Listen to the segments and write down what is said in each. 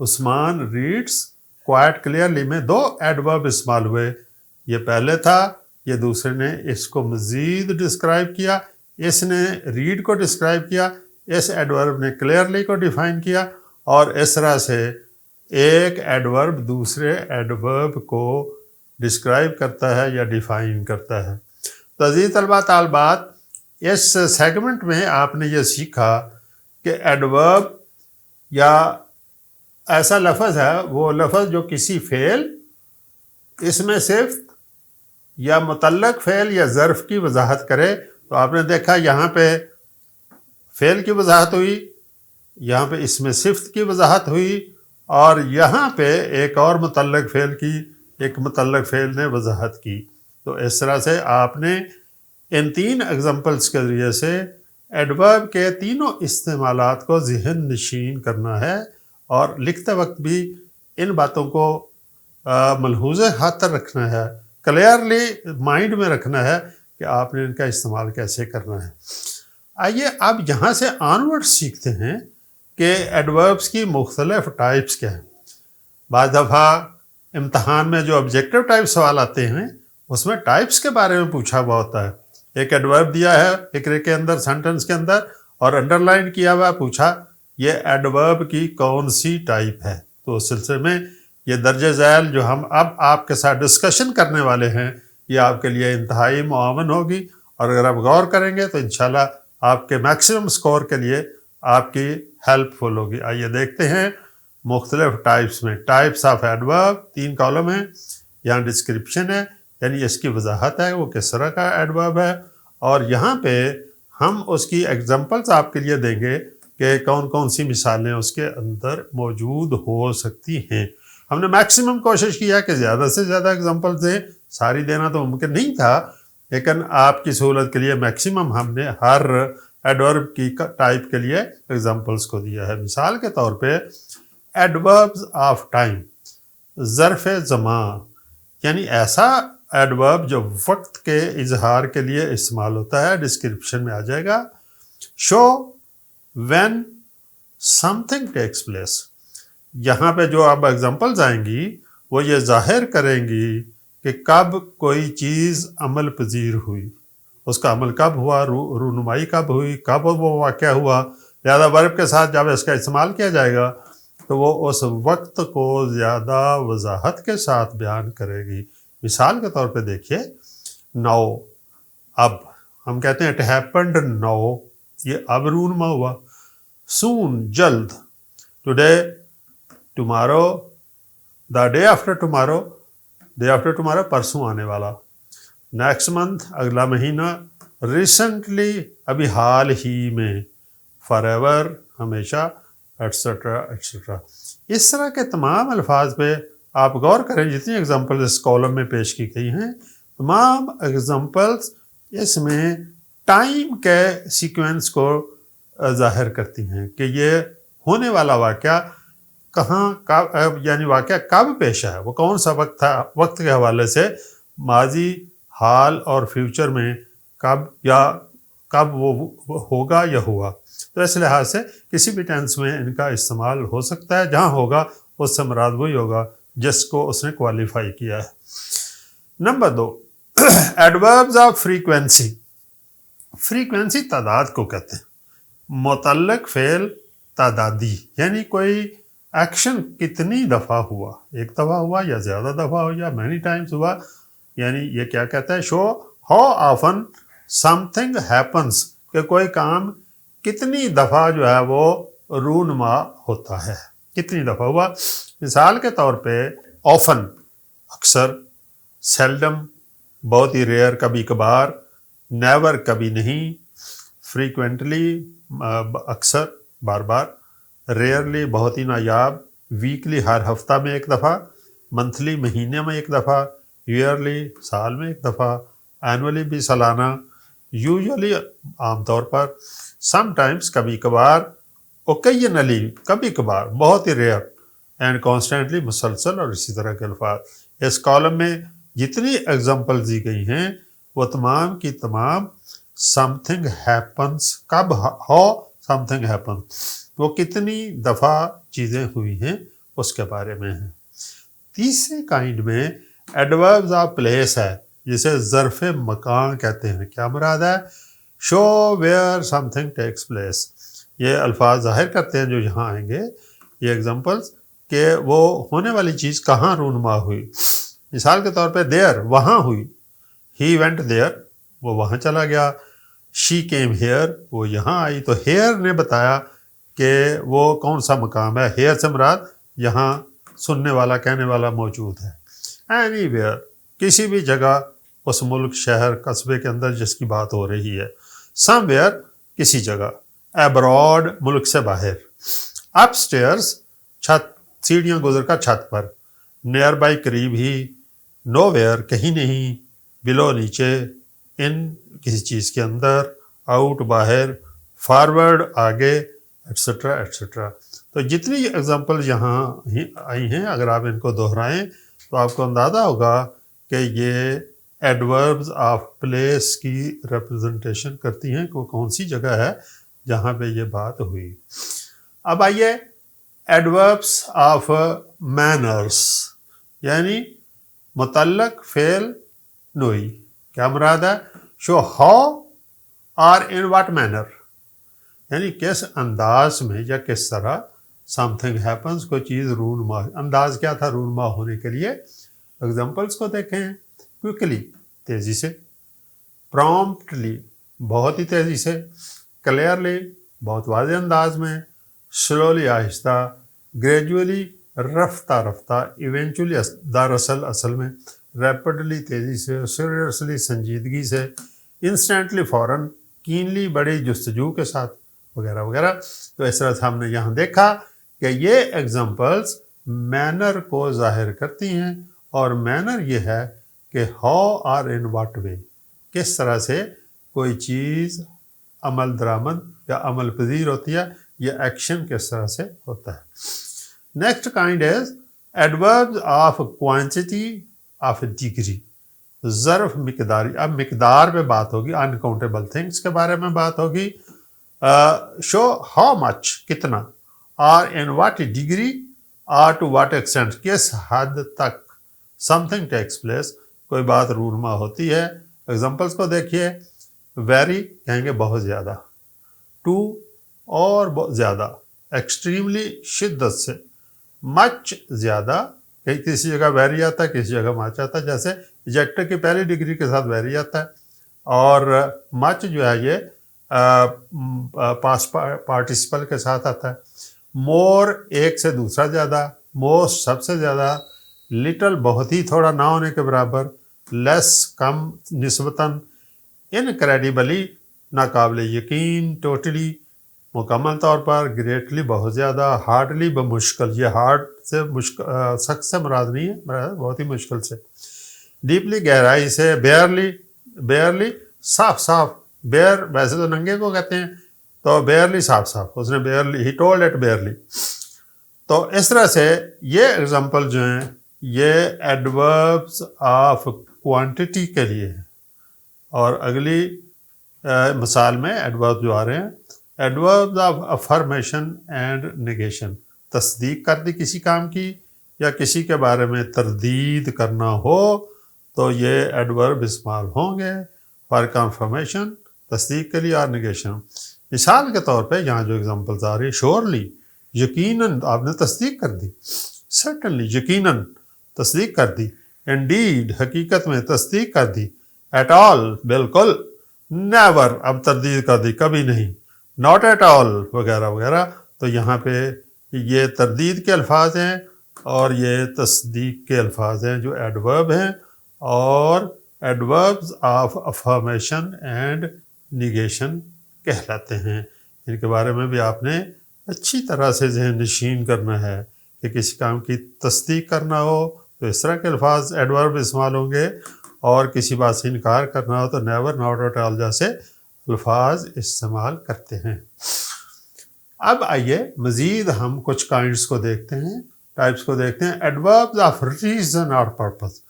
عثمان reads quite clearly میں 2 adverb استعمال ہوئے. یہ پہلے تھا, یہ دوسرے نے اس کو مزید ڈسکرائب کیا. اس نے ریڈ کو ڈسکرائب کیا, اس ایڈورب نے کلیئرلی کو ڈیفائن کیا, اور اس طرح سے ایک ایڈورب دوسرے ایڈورب کو ڈسکرائب کرتا ہے یا ڈیفائن کرتا ہے. تو عزیز طلباء طالبات, اس سیگمنٹ میں آپ نے یہ سیکھا کہ ایڈورب یا ایسا لفظ ہے, وہ لفظ جو کسی فعل, اسم صفت یا متعلق فعل یا ظرف کی وضاحت کرے. تو آپ نے دیکھا یہاں پہ فعل کی وضاحت ہوئی, یہاں پہ اسم صفت کی وضاحت ہوئی, اور یہاں پہ ایک اور متعلق فعل کی, ایک متعلق فعل نے وضاحت کی. تو اس طرح سے آپ نے ان 3 ایگزامپلس کے ذریعے سے ایڈورب کے تینوں استعمالات کو ذہن نشین کرنا ہے, اور لکھتے وقت بھی ان باتوں کو ملحوظ خاطر رکھنا ہے, کلیئرلی مائنڈ میں رکھنا ہے کہ آپ نے ان کا استعمال کیسے کرنا ہے. آئیے اب یہاں سے آنورڈ سیکھتے ہیں کہ ایڈوربس کی مختلف ٹائپس کیا ہیں. بعض دفعہ امتحان میں جو آبجیکٹیو ٹائپ سوال آتے ہیں اس میں ٹائپس کے بارے میں پوچھا ہوا ہوتا ہے. ایک ایڈورب دیا ہے فقرے کے اندر, سینٹنس کے اندر, اور انڈر لائن کیا ہوا, پوچھا یہ ایڈورب کی کون سی ٹائپ ہے. تو اس سلسلے میں یہ درج ذیل جو ہم اب آپ کے ساتھ ڈسکشن کرنے والے ہیں, یہ آپ کے لیے انتہائی معاون ہوگی, اور اگر آپ غور کریں گے تو انشاءاللہ آپ کے میکسیمم سکور کے لیے آپ کی ہیلپ فل ہوگی. آئیے دیکھتے ہیں مختلف ٹائپس میں. ٹائپس آف ایڈورب 3 کالم ہیں. یہاں ڈسکرپشن ہے, یعنی اس کی وضاحت ہے وہ کس طرح کا ایڈورب ہے, اور یہاں پہ ہم اس کی ایگزامپلس آپ کے لیے دیں گے کہ کون کون سی مثالیں اس کے اندر موجود ہو سکتی ہیں. ہم نے میکسیمم کوشش کیا کہ زیادہ سے زیادہ ایگزامپلس دیں. ساری دینا تو ممکن نہیں تھا, لیکن آپ کی سہولت کے لیے میکسیمم ہم نے ہر ایڈورب کی ٹائپ کے لیے ایگزامپلس کو دیا ہے. مثال کے طور پہ ایڈوربز آف ٹائم, ظرف زمان, یعنی ایسا ایڈورب جو وقت کے اظہار کے لیے استعمال ہوتا ہے. ڈسکرپشن میں آ جائے گا show when something takes place. یہاں پہ جو اب ایگزامپلز آئیں گی وہ یہ ظاہر کریں گی کہ کب کوئی چیز عمل پذیر ہوئی, اس کا عمل کب ہوا, رونمائی کب ہوئی, کب وہ واقعہ ہوا. لہذا ورب کے ساتھ جب اس کا استعمال کیا جائے گا تو وہ اس وقت کو زیادہ وضاحت کے ساتھ بیان کرے گی. مثال کے طور پہ دیکھیے ناؤ, اب ہم کہتے ہیں اٹ ہیپنڈ ناؤ, یہ اب رونما ہوا. سون, جلد. Today, tomorrow, the day after tomorrow, day after tomorrow پرسوں آنے والا. نیکسٹ منتھ, اگلا مہینہ. ریسنٹلی, ابھی حال ہی میں. فار ایور, ہمیشہ, ایٹسٹرا ایٹسٹرا. اس طرح کے تمام الفاظ پہ آپ غور کریں. جتنی ایگزامپل اس کالم میں پیش کی گئی ہیں, تمام ایگزامپلس اس میں ٹائم کے سیکوینس کو ظاہر کرتی ہیں کہ یہ ہونے والا واقعہ کہاں, کب, یعنی واقعہ کب پیش آیا, وہ کون سا وقت تھا. وقت کے حوالے سے ماضی, حال اور فیوچر میں کب یا کب وہ ہوگا یا ہوا. تو اس لحاظ سے کسی بھی ٹینس میں ان کا استعمال ہو سکتا ہے. جہاں ہوگا اس سے مراد وہی ہوگا جس کو اس نے کوالیفائی کیا ہے. Number 2, adverbs of frequency. Frequency تعداد کو کہتے ہیں. متعلق فعل تعدادی, یعنی کوئی ایکشن کتنی دفعہ ہوا, ایک دفعہ ہوا یا زیادہ دفعہ ہوا یا مینی ٹائمز ہوا. یعنی یہ کیا کہتا ہے, show how often some thing happens, کہ کوئی کام کتنی دفعہ جو ہے وہ رونما ہوتا ہے, کتنی دفعہ ہوا. مثال کے طور پہ آفن, اکثر. سیلڈم, بہت ہی ریئر, کبھی کبھار. نیور, کبھی نہیں. فریکوینٹلی, اکثر, بار بار. ریئرلی, بہت ہی نایاب. ویکلی, ہر ہفتہ میں ایک دفعہ. منتھلی, مہینے میں ایک دفعہ. ایئرلی, سال میں ایک دفعہ. اینولی, بھی سالانہ. یوزلی, عام طور پر. سم ٹائمز, کبھی کبھار. اوکیجنلی, کبھی کبھار, بہت ہی ریئر. اینڈ کانسٹینٹلی, مسلسل, اور اسی طرح کے الفاظ. اس کالم میں جتنی ایگزامپل دی گئی ہیں وہ تمام کی تمام سم تھنگ ہیپنس, کب, ہاؤ سم تھنگ ہیپن, وہ کتنی دفعہ چیزیں ہوئی ہیں اس کے بارے میں ہے. تیسرے کائنڈ میں ایڈوربز آف پلیس ہے جسے ظرف مکان کہتے ہیں. کیا مراد ہے؟ Show where something takes place. یہ الفاظ ظاہر کرتے ہیں جو یہاں آئیں گے یہ ایگزامپلس کہ وہ ہونے والی چیز کہاں رونما ہوئی. مثال کے طور پہ دیر وہاں ہوئی. ہی وینٹ دیر وہ وہاں چلا گیا. شی کیم ہیئر وہ یہاں آئی. تو ہیئر نے بتایا کہ وہ کون سا مقام ہے. ہیئر سے مراد یہاں سننے والا کہنے والا موجود ہے. اینی ویئر کسی بھی جگہ اس ملک شہر قصبے کے اندر جس کی بات ہو رہی ہے. سم ویئر کسی جگہ. ابراڈ ملک سے باہر. اپ اسٹیئرس چھت سیڑھیاں گزر کر چھت پر. نیئر بائی قریب ہی. نو ویئر کہیں نہیں. بلو نیچے. ان کسی چیز کے اندر. آؤٹ باہر. فارورڈ آگے ایٹسٹرا ایٹسٹرا. تو جتنی ایگزامپل یہاں آئی ہیں اگر آپ ان کو دہرائیں تو آپ کو اندازہ ہوگا کہ یہ ایڈوربز آف پلیس کی ریپرزنٹیشن کرتی ہیں کہ وہ کون سی جگہ ہے جہاں پہ یہ بات ہوئی. اب آئیے ایڈوربس آف مینرس یعنی متعلق فعل نوعی. کیا مراد ہے؟ شو ہاؤ اور ان واٹ مینر یعنی کس انداز میں یا کس طرح سم تھنگ ہیپنس کوئی چیز رونما. انداز کیا تھا رونما ہونے کے لیے؟ ایگزامپلس کو دیکھیں. کوئکلی تیزی سے. پرومپٹلی بہت ہی تیزی سے. کلیئرلی بہت واضح انداز میں. سلولی آہستہ. گریجولی رفتہ رفتہ. ایونچولی دراصل اصل میں. ریپڈلی تیزی سے. سیریسلی سنجیدگی سے. انسٹنٹلی فوراً. کینلی بڑی جستجو کے ساتھ وغیرہ وغیرہ. تو اس طرح سے ہم نے یہاں دیکھا کہ یہ ایگزامپلس مینر کو ظاہر کرتی ہیں اور مینر یہ ہے کہ ہاؤ اور ان واٹ وے کس طرح سے کوئی چیز عمل درآمد یا عمل پذیر ہوتی ہے یا ایکشن کس طرح سے ہوتا ہے. Next kind is adverbs of quantity of degree. ظرف مقداری. اب مقدار پہ بات ہوگی. انکاؤنٹیبل تھنگس کے بارے میں بات ہوگی. شو ہاؤ مچ کتنا. اور ان واٹ ڈگری اور ٹو واٹ ایکسٹینٹ کس حد تک سم تھنگ ٹیکس پلیس کوئی بات رونما ہوتی ہے. ایگزامپلس کو دیکھیے. ویری کہیں گے بہت زیادہ. ٹو اور بہت زیادہ. ایکسٹریملی شدت سے. مچ زیادہ. کہیں کسی جگہ ویری آتا ہے کسی جگہ مچ آتا ہے. جیسے ایجیکٹر کی پہلی ڈگری کے ساتھ ویری آتا ہے اور مچ جو ہے یہ پاسٹ پارٹیسپل کے ساتھ آتا ہے. مور ایک سے دوسرا زیادہ. موسٹ سب سے زیادہ. لٹل بہت ہی تھوڑا نہ ہونے کے برابر. لیس کم نسبتاً. انکریڈیبلی ناقابل یقین. ٹوٹلی مکمل طور پر. گریٹلی بہت زیادہ. ہارڈلی بمشکل. یہ ہارڈ سے مشکل سخت سے مراد نہیں ہے بہت ہی مشکل سے. ڈیپلی گہرائی سے. بیئرلی صاف صاف. بیئر ویسے تو ننگے کو کہتے ہیں تو بیئرلی صاف صاف. اس نے barely he told it barely. تو اس طرح سے یہ ایگزامپل جو ہیں یہ ایڈوربس آف کوانٹٹی کے لیے ہیں. اور اگلی مثال میں ایڈورب جو آ رہے ہیں ایڈوربز آف افرمیشن اینڈ نیگیشن. تصدیق کر دی کسی کام کی یا کسی کے بارے میں تردید کرنا ہو تو یہ ایڈورب استعمال ہوں گے. فار کنفرمیشن تصدیق کے لیے اور نیگیشن. مثال کے طور پہ یہاں جو ایگزامپلز آ رہی ہے. شورلی یقیناً آپ نے تصدیق کر دی. سرٹنلی یقیناً تصدیق کر دی. انڈیڈ حقیقت میں تصدیق کر دی. ایٹ آل بالکل. نیور اب تردید کر دی کبھی نہیں. ناٹ ایٹ آل وغیرہ وغیرہ. تو یہاں پہ یہ تردید کے الفاظ ہیں اور یہ تصدیق کے الفاظ ہیں جو ایڈورب ہیں اور ایڈوربز آف افرمیشن اینڈ نیگیشن کہلاتے ہیں. ان کے بارے میں بھی آپ نے اچھی طرح سے ذہن نشین کرنا ہے کہ کسی کام کی تصدیق کرنا ہو تو اس طرح کے الفاظ ایڈورب استعمال ہوں گے اور کسی بات سے انکار کرنا ہو تو نیور ناٹ ایٹ آل جیسے الفاظ استعمال کرتے ہیں. اب آئیے مزید ہم کچھ کائنڈس کو دیکھتے ہیں ٹائپس کو دیکھتے ہیں. ایڈوربز آف ریزن اور پرپز.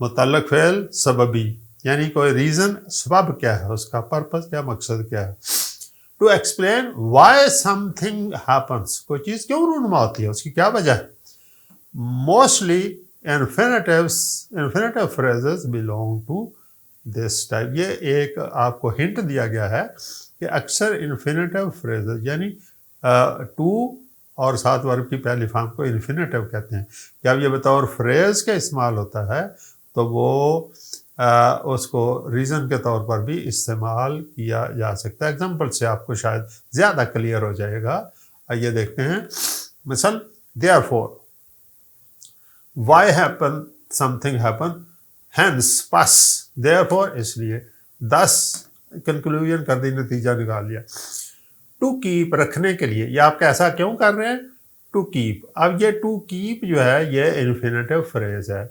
متعلق فعل سببی یعنی کوئی ریزن سبب کیا ہے اس کا. پرپز کیا مقصد کیا ہے. To explain why something happens. کوئی چیز کیوں رونما ہوتی ہے اس کی کیا وجہ ہے. Mostly infinitive phrases belong to this type. یہ ایک آپ کو ہنٹ دیا گیا ہے کہ اکثر انفینیٹیو فریزز یعنی ٹو اور ساتھ ورب کی پہلی فارم کو انفینیٹیو کہتے ہیں. جب یہ بطور فریز کا استعمال ہوتا ہے تو وہ اس کو ریزن کے طور پر بھی استعمال کیا جا سکتا ہے. ایگزامپل سے آپ کو شاید زیادہ کلیئر ہو جائے گا. آئیے دیکھتے ہیں. مثلا therefore, why happen something happen, hence پس therefore اس لیے, thus کنکلوژن کر دی, نتیجہ نکال لیا. ٹو کیپ رکھنے کے لیے, یہ آپ ایسا کیوں کر رہے ہیں؟ To keep. اب یہ ٹو کیپ جو ہے یہ انفینیٹیو فریز ہے.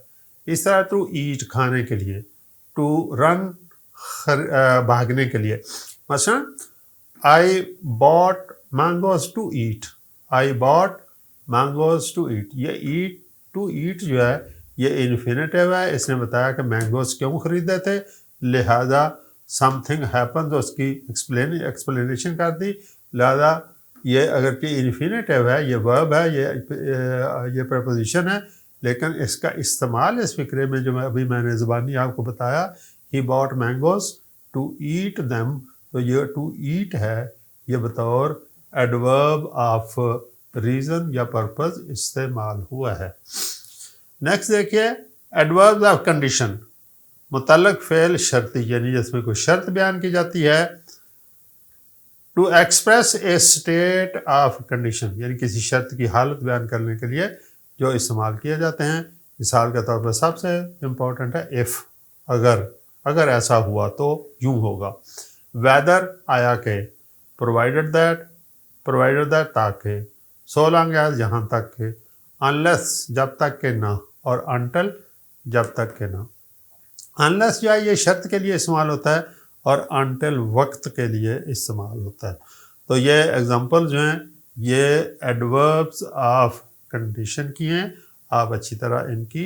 اس طرح ٹو ایٹ کھانے کے لیے, ٹو رن بھاگنے کے لیے. مثلا I bought mangoes to eat, I bought mangoes to eat. یہ ایٹ ٹو ایٹ جو ہے یہ انفینیٹیو ہے. اس نے بتایا کہ مینگوز کیوں خریدے تھے, لہذا سم تھنگ ہیپن, تو اس کی ایکسپلینیشن کر دی. لہذا یہ اگر کہ انفینیٹیو ہے, یہ ورب ہے, یہ پریپوزیشن ہے, لیکن اس کا استعمال اس فقرے میں جو میں نے زبانی آپ کو بتایا, ہی باٹ مینگوز ٹو ایٹ دیم, تو یہ ٹو ایٹ ہے یہ بطور ایڈورب آف ریزن یا پرپز استعمال ہوا ہے. نیکسٹ دیکھیے ایڈوربز آف کنڈیشن, متعلق فعل شرطی یعنی جس میں کوئی شرط بیان کی جاتی ہے. To express a state of condition یعنی کسی شرط کی حالت بیان کرنے کے لیے جو استعمال کیے جاتے ہیں. مثال کے طور پر سب سے امپورٹنٹ ہے ایف, اگر ایسا ہوا تو یوں ہوگا. ویدر آیا کہ, پرووائڈڈ دیٹ تاکہ, سو لانگ ایز یہاں تک کہ, انلیس جب تک کہ نہ, اور انٹل جب تک کہ نہ. انلیس جو ہے یہ شرط کے لیے استعمال ہوتا ہے اور انٹل وقت کے لیے استعمال ہوتا ہے. تو یہ ایگزامپل جو ہیں یہ ایڈوربز آف کنڈیشن کی ہیں. آپ اچھی طرح ان کی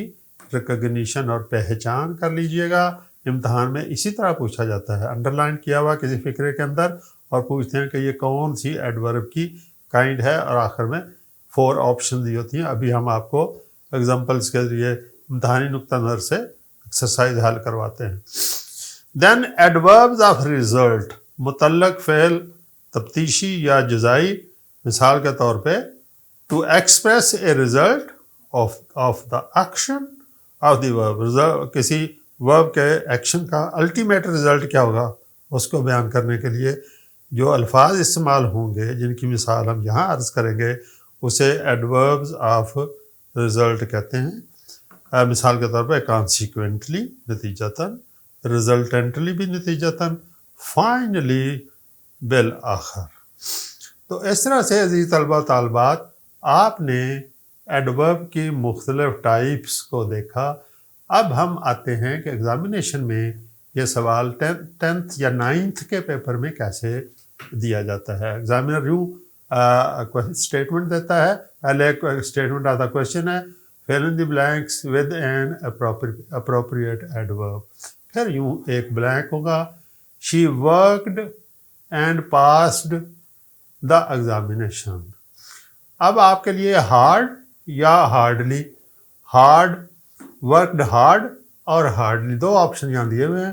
ریکگنیشن اور پہچان کر لیجئے گا. امتحان میں اسی طرح پوچھا جاتا ہے, انڈر لائن کیا ہوا کسی فقرے کے اندر, اور پوچھتے ہیں کہ یہ کون سی ایڈورب کی کائنڈ ہے, اور آخر میں 4 آپشن دی ہوتی ہیں. ابھی ہم آپ کو ایگزامپلس کے ذریعے امتحانی نقطہ نظر سے ایکسرسائز حل کرواتے ہیں. دین ایڈوربز آف ریزلٹ, متعلق فعل تفتیشی یا جزائی. مثال کے طور پہ to express a result of the action of the verb, کسی ورب کے ایکشن کا الٹیمیٹ ریزلٹ کیا ہوگا اس کو بیان کرنے کے لیے جو الفاظ استعمال ہوں گے جن کی مثال ہم یہاں عرض کریں گے اسے ایڈوربز آف ریزلٹ کہتے ہیں. مثال کے طور پہ کانسیکوینٹلی نتیجتاً, ریزلٹنٹلی بھی نتیجتاً, فائنلی بالآخر. تو اس طرح سے عزیز طلبہ طالبات آپ نے ایڈورب کی مختلف ٹائپس کو دیکھا. اب ہم آتے ہیں کہ ایگزامینیشن میں یہ سوال 10th یا 9th کے پیپر میں کیسے دیا جاتا ہے. ایگزامینر یوں اسٹیٹمنٹ دیتا ہے, پہلے ایک اسٹیٹمنٹ آتا کوشچن ہے, fill in the blanks with an appropriate adverb. پھر یوں ایک بلینک ہوگا, she worked and passed the examination. اب آپ کے لیے ہارڈ یا ہارڈلی, ہارڈ, ورکڈ ہارڈ اور ہارڈلی, 2 آپشن یہاں دیے ہوئے ہیں.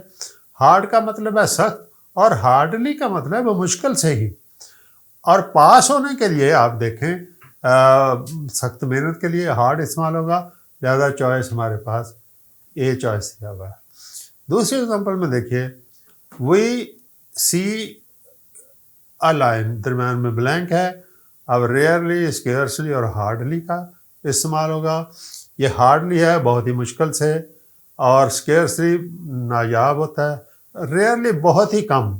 ہارڈ کا مطلب ہے سخت اور ہارڈلی کا مطلب ہے مشکل سے ہی. اور پاس ہونے کے لیے آپ دیکھیں سخت محنت کے لیے ہارڈ استعمال ہوگا, لہذا چوائس ہمارے پاس اے چوائس دیا ہوا ہے. دوسری ایگزامپل میں دیکھیے, وی سی اے لائن, درمیان میں بلینک ہے. اب ریئرلی, اسکیئرسلی اور ہارڈلی کا استعمال ہوگا. یہ ہارڈلی ہے بہت ہی مشکل سے, اور اسکیئرسلی نایاب ہوتا ہے, ریئرلی بہت ہی کم.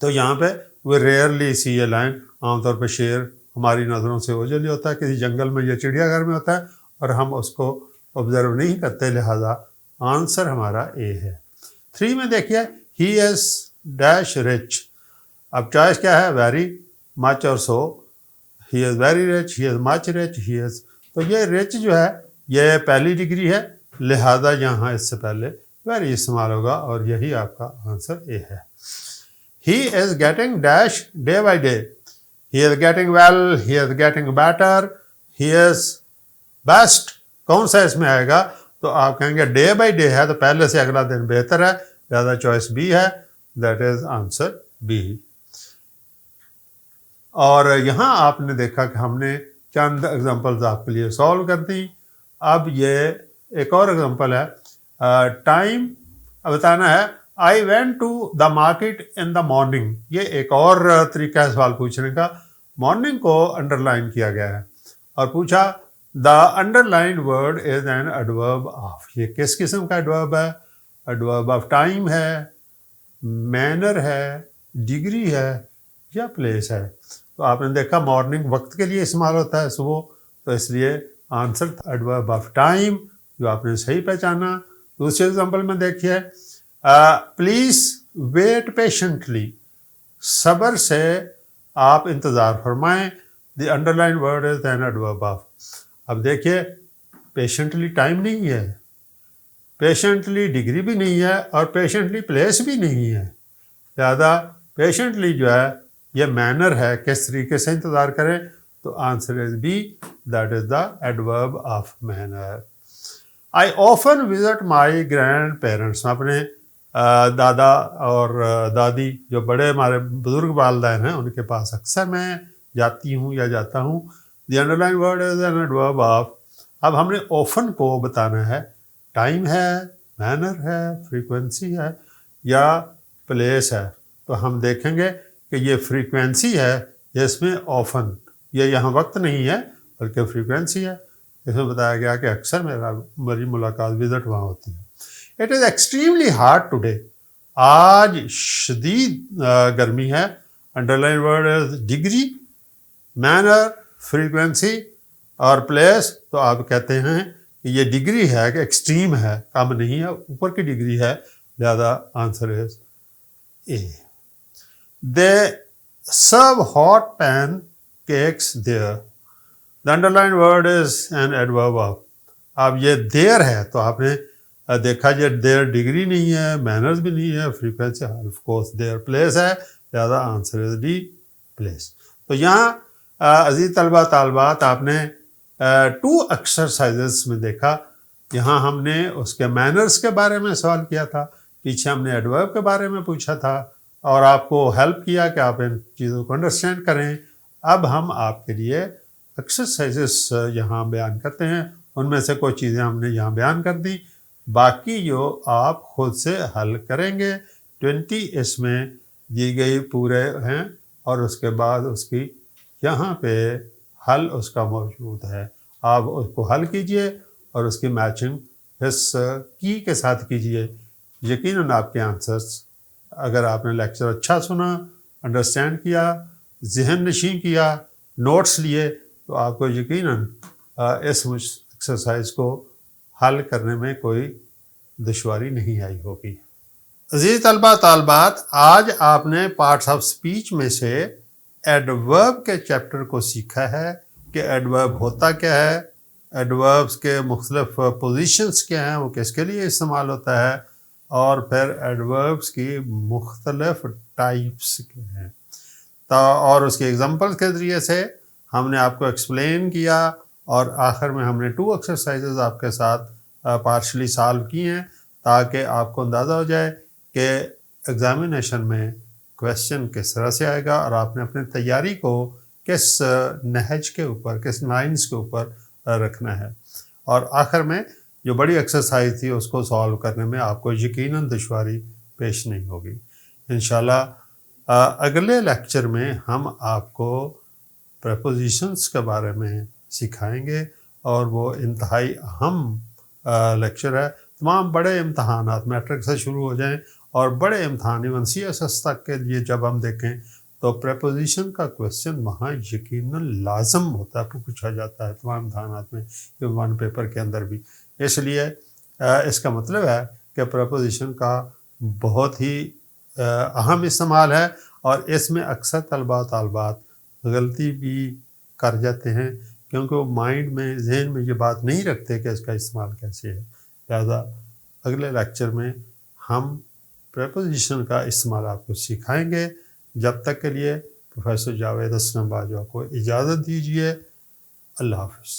تو یہاں پہ وہ ریئرلی سی اے لائن, عام طور پہ شیر ہماری نظروں سے اوجھل ہوتا ہے, کسی جنگل میں یا چڑیا گھر میں ہوتا ہے اور ہم اس کو آبزرو نہیں کرتے, لہذا آنسر ہمارا اے ہے. 3 میں دیکھیے, ہی از ڈیش رچ. اب چوائس کیا ہے, ویری, مچ اور so. He is very rich, he is much rich, he is. تو یہ رچ جو ہے یہ پہلی ڈگری ہے, لہذا یہاں اس سے پہلے ویری استعمال ہوگا اور یہی آپ کا آنسر اے ہے. He is getting dash day by day. He is getting well, he is getting better, he is best کون سا اس میں آئے گا؟ تو آپ کہیں گے ڈے بائی ڈے ہے تو پہلے سے اگلا دن بہتر ہے، لہٰذا چوائس بی ہے، دیٹ از آنسر بی۔ اور یہاں آپ نے دیکھا کہ ہم نے چند ایگزامپلز آپ کے لیے سالو کر دی۔ اب یہ ایک اور ایگزامپل ہے، ٹائم بتانا ہے، I went to the market in the morning. یہ ایک اور طریقہ ہے سوال پوچھنے کا۔ مارننگ کو انڈر لائن کیا گیا ہے اور پوچھا دا underline word is an adverb of. یہ کس قسم کا ایڈورب ہے؟ ایڈورب آف ٹائم ہے، مینر ہے، ڈگری ہے یا پلیس ہے؟ تو آپ نے دیکھا مارننگ وقت کے لیے استعمال ہوتا ہے صبح، تو اس لیے آنسر ایڈورب آف ٹائم، جو آپ نے صحیح پہچانا۔ دوسرے ایگزامپل میں دیکھیے، پلیز ویٹ پیشنٹلی، صبر سے آپ انتظار فرمائیں، the underline word is an adverb of. اب دیکھیے پیشنٹلی ٹائم نہیں ہے، پیشنٹلی ڈگری بھی نہیں ہے اور پیشنٹلی پلیس بھی نہیں ہے، لہذا پیشنٹلی جو ہے یہ مینر ہے، کس طریقے سے انتظار کریں، تو answer is B, that is the adverb of manner. I often visit my grandparents, اپنے دادا اور دادی جو بڑے ہمارے بزرگ والدین ہیں ان کے پاس اکثر میں جاتی ہوں یا جاتا ہوں، the underline word is an adverb of. اب ہم نے آفن کو بتانا ہے، ٹائم ہے، مینر ہے، فریکوینسی ہے یا پلیس ہے، تو ہم دیکھیں گے کہ یہ فریکوینسی ہے، اس میں آفن، یہ یہاں وقت نہیں ہے بلکہ فریکوینسی ہے۔ اس میں بتایا گیا کہ اکثر میری ملاقات وزٹ وہاں ہوتی ہے۔ It is extremely hard today, آج شدید گرمی ہے، انڈر لائن ورڈ از ڈگری، مینر، فریکوینسی اور پلیس، تو آپ کہتے ہیں کہ یہ ڈگری ہے کہ ایکسٹریم ہے، کم نہیں ہے، اوپر کی ڈگری ہے، لہذا answer is A. They serve hot pancakes there, the underline word is an adverb of. اب یہ دیر ہے تو آپ نے دیکھا یہ دیر ڈگری نہیں ہے، مینرز بھی نہیں ہے، frequency of course there place ہے، لہذا آنسر از ڈی، پلیس۔ تو یہاں عزیز طلبہ طالبات آپ نے 2 ایکسرسائزز میں دیکھا، یہاں ہم نے اس کے مینرز کے بارے میں سوال کیا تھا، پیچھے ہم نے ایڈورب کے بارے میں پوچھا تھا اور آپ کو ہیلپ کیا کہ آپ ان چیزوں کو انڈرسٹینڈ کریں۔ اب ہم آپ کے لیے ایکسرسائزز یہاں بیان کرتے ہیں، ان میں سے کچھ چیزیں ہم نے یہاں بیان کر دی، باقی جو آپ خود سے حل کریں گے۔ 20 اس میں دی گئی پورے ہیں اور اس کے بعد اس کی یہاں پہ حل اس کا موجود ہے، آپ اس کو حل کیجئے اور اس کی میچنگ اس کی کے ساتھ کیجئے، یقیناً آپ کے آنسرس، اگر آپ نے لیکچر اچھا سنا، انڈرسٹینڈ کیا، ذہن نشین کیا، نوٹس لیے، تو آپ کو یقیناً اس ایکسرسائز کو حل کرنے میں کوئی دشواری نہیں آئی ہوگی۔ عزیز طلبہ طالبات، آج آپ نے پارٹس آف اسپیچ میں سے ایڈورب کے چیپٹر کو سیکھا ہے کہ ایڈورب ہوتا کیا ہے، ایڈوربس کے مختلف پوزیشنز کیا ہیں، وہ کس کے لیے استعمال ہوتا ہے، اور پھر ایڈوربس کی مختلف ٹائپس کیا ہیں، اور اس کے ایگزامپل کے ذریعے سے ہم نے آپ کو ایکسپلین کیا، اور آخر میں ہم نے 2 ایکسرسائزز آپ کے ساتھ پارشلی سالو کی ہیں تاکہ آپ کو اندازہ ہو جائے کہ ایگزامینیشن میں کویشچن کس طرح سے آئے گا اور آپ نے اپنی تیاری کو کس نہج کے اوپر، کس لائنز کے اوپر رکھنا ہے، اور آخر میں جو بڑی ایکسرسائز تھی اس کو سالو کرنے میں آپ کو یقیناً دشواری پیش نہیں ہوگی۔ انشاءاللہ اگلے لیکچر میں ہم آپ کو پریپوزیشنز کے بارے میں سکھائیں گے، اور وہ انتہائی اہم لیکچر ہے۔ تمام بڑے امتحانات میٹرک سے شروع ہو جائیں اور بڑے امتحان ایون سی ایس ایس تک کے لیے جب ہم دیکھیں تو پریپوزیشن کا کویشچن وہاں یقیناً لازم ہوتا ہے، پوچھا جاتا ہے تمام امتحانات میں، ون پیپر کے اندر بھی۔ اس لیے اس کا مطلب ہے کہ پریپوزیشن کا بہت ہی اہم استعمال ہے، اور اس میں اکثر طلباء طالبات غلطی بھی کر جاتے ہیں کیونکہ وہ مائنڈ میں، ذہن میں یہ بات نہیں رکھتے کہ اس کا استعمال کیسے ہے۔ لہذا اگلے لیکچر میں ہم پریپوزیشن کا استعمال آپ کو سکھائیں گے۔ جب تک کے لیے پروفیسر جاوید اسلم باجوہ کو اجازت دیجیے۔ اللہ حافظ۔